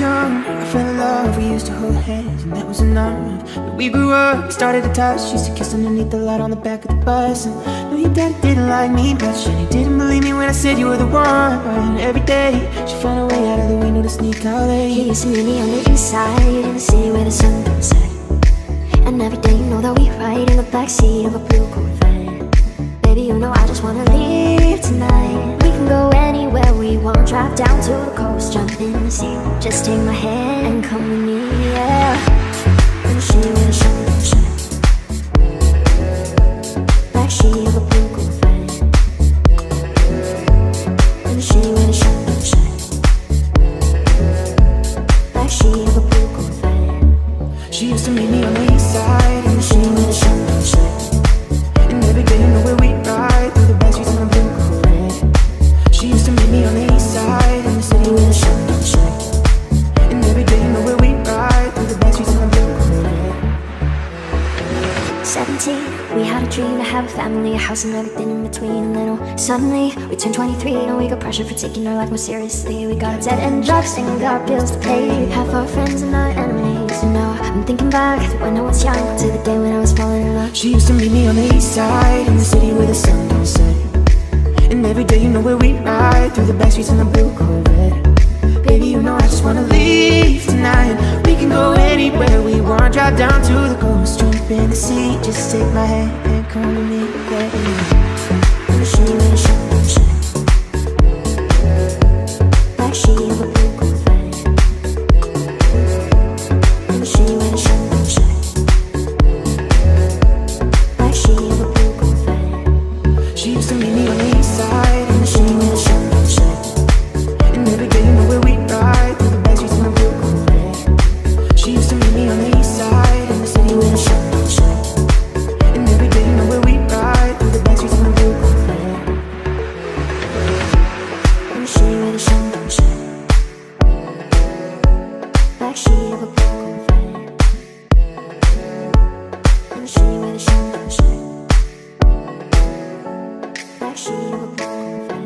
young, I fell in love. We used to hold hands and that was enough. But we grew up, started to touch. Used to kiss underneath the light on the back of the bus. And no, your daddy didn't like me much, and he didn't believe me when I said you were the one. And every day, she found a way out of the window to sneak out late. He used to meet me on the east side, in the city where the sun don't set. And every day you know that we ride in the backseat of a blue Corvette. Baby, you know I just wanna leave tonight. We can go anywhere we want, drive down to the coast, jump in the sea. Just take my hand and come with me, yeah. And she where the sun don't shine. Backseat of a blue Corvette. And she where the sun don't shine. Backseat of a blue Corvette. She used to meet me on the east side, in the city where the sun don't shine. And every day you know where we ride, through the back streets in a blue Corvette. She used to meet me on the east side, in the city where the sun don't shine. And every day you know where we ride, through the back streets in a blue Corvette. 17, we had a dream to have a family, a house and everything in between. And then oh, suddenly we turned 23 and we got pressure for taking our life more seriously. We got a debt and drugs and we got bills to pay. Half our friends and our enemies. And now I'm thinking back to when I was young, to the day when I was falling in love. She used to meet me on the east side, in the city where the sun don't set. And every day you know where we ride, through the back streets in the blue Corvette. Baby, you know I just wanna leave tonight. We can go anywhere we want, drive down to the coast, jump in the sea. Just take my hand and come with me, baby. And she where the sun don't shine. Backseat of a blue Corvette. And she where the sun don't shine. Backseat of a blue Corvette. She used to meet me on the east side, in the city where the sun don't shine. And every day you know where we ride, through the back streets in a blue Corvette. She used to meet me on the east side, in the city where the sun don't shine. And every day you know where we ride, through the back streets in a blue Corvette. And she where the sun don't shine. Backseat of a blue Corvette. And she where the sun don't shine. Backseat of a blue Corvette.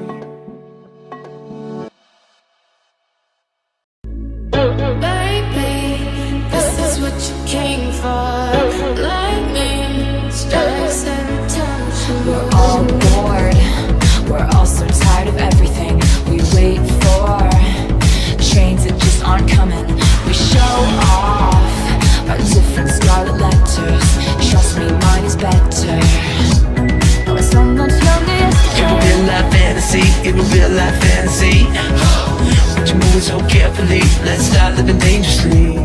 Baby, this is what you came for. Lightning strikes every time. We're all bored, we're all so tired of everything we wait for. Trains that just aren't coming, we show off our different scarlet letters. Trust me, mine is better. I was so much younger yesterday. It will be a life fantasy, it will be a life fantasy. But you're moving so carefully, let's start living dangerously.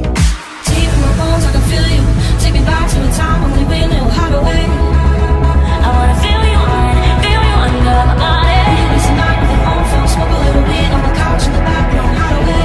Deep in my bones, I can feel you. Take me back to a time when we went and hide away. I wanna feel you under my body. It's a night with a home film, smoke a little weed on the couch in the background, hide away.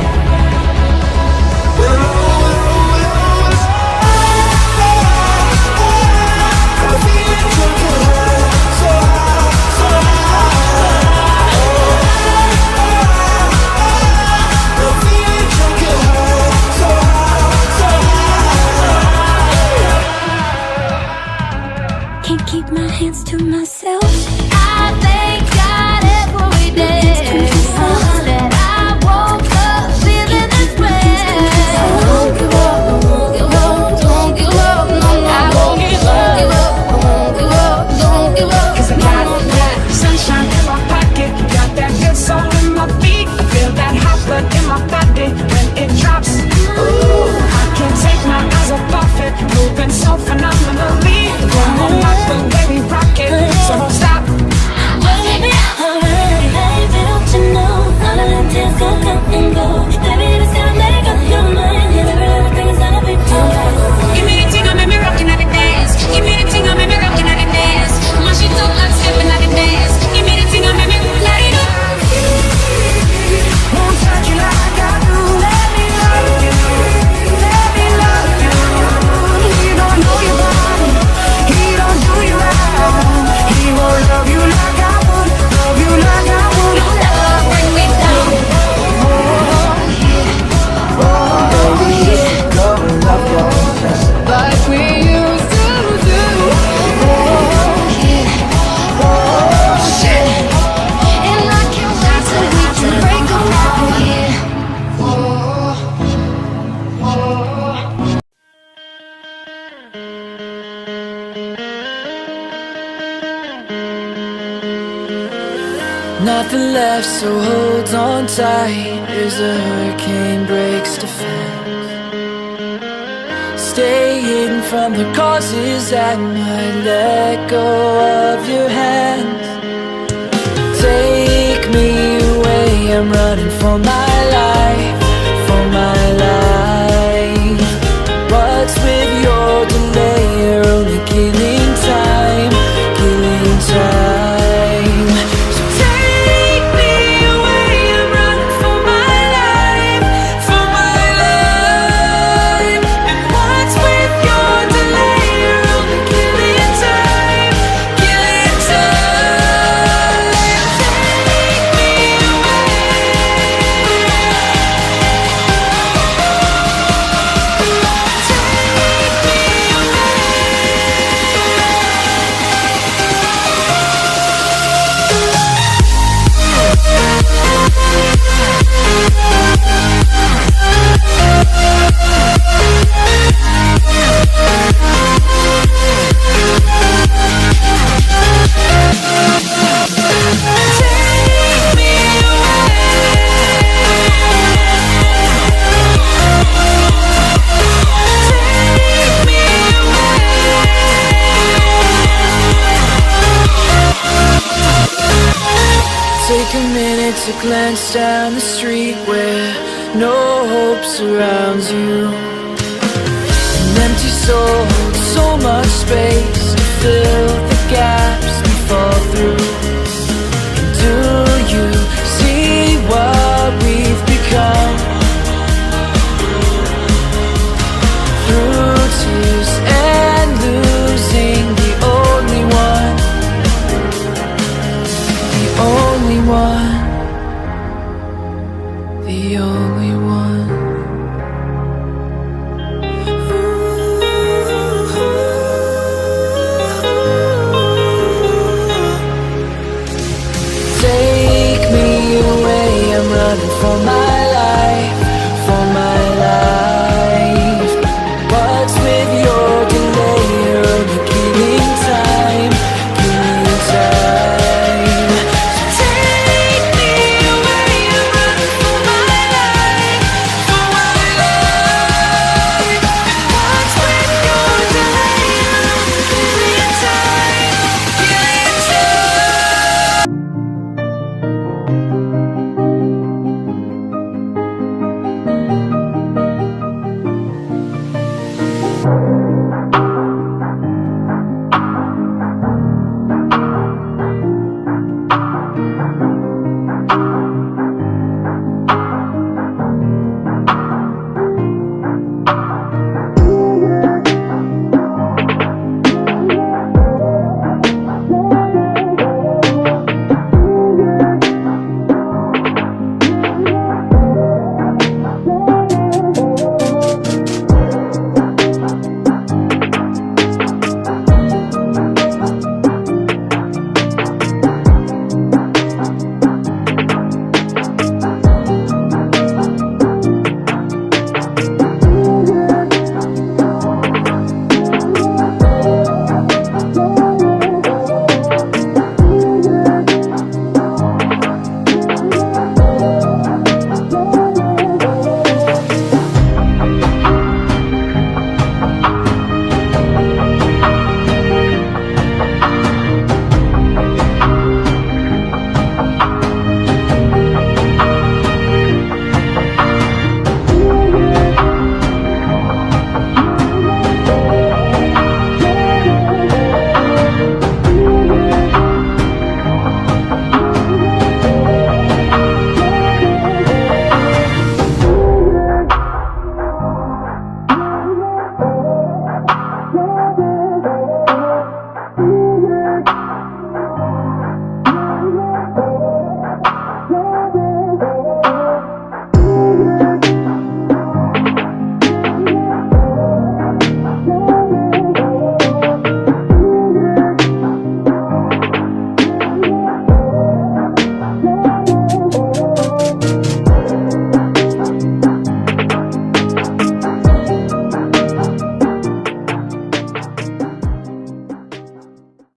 left, so hold on tight as the hurricane breaks defense. Stay hidden from the causes that might let go of your hands. Take me away, I'm running for my life, for my life. What's with your delay? You're only killing time, killing time. So take me away, I'm running for my life, for my life. And what's with your delay? You're only killing time, killing time. Take me Take a minute to glance down the street where no hope surrounds you. An empty soul, so much space to fill the gaps we fall through. And do you see what we've become? Through tears and losing the only one, the only one, the only one.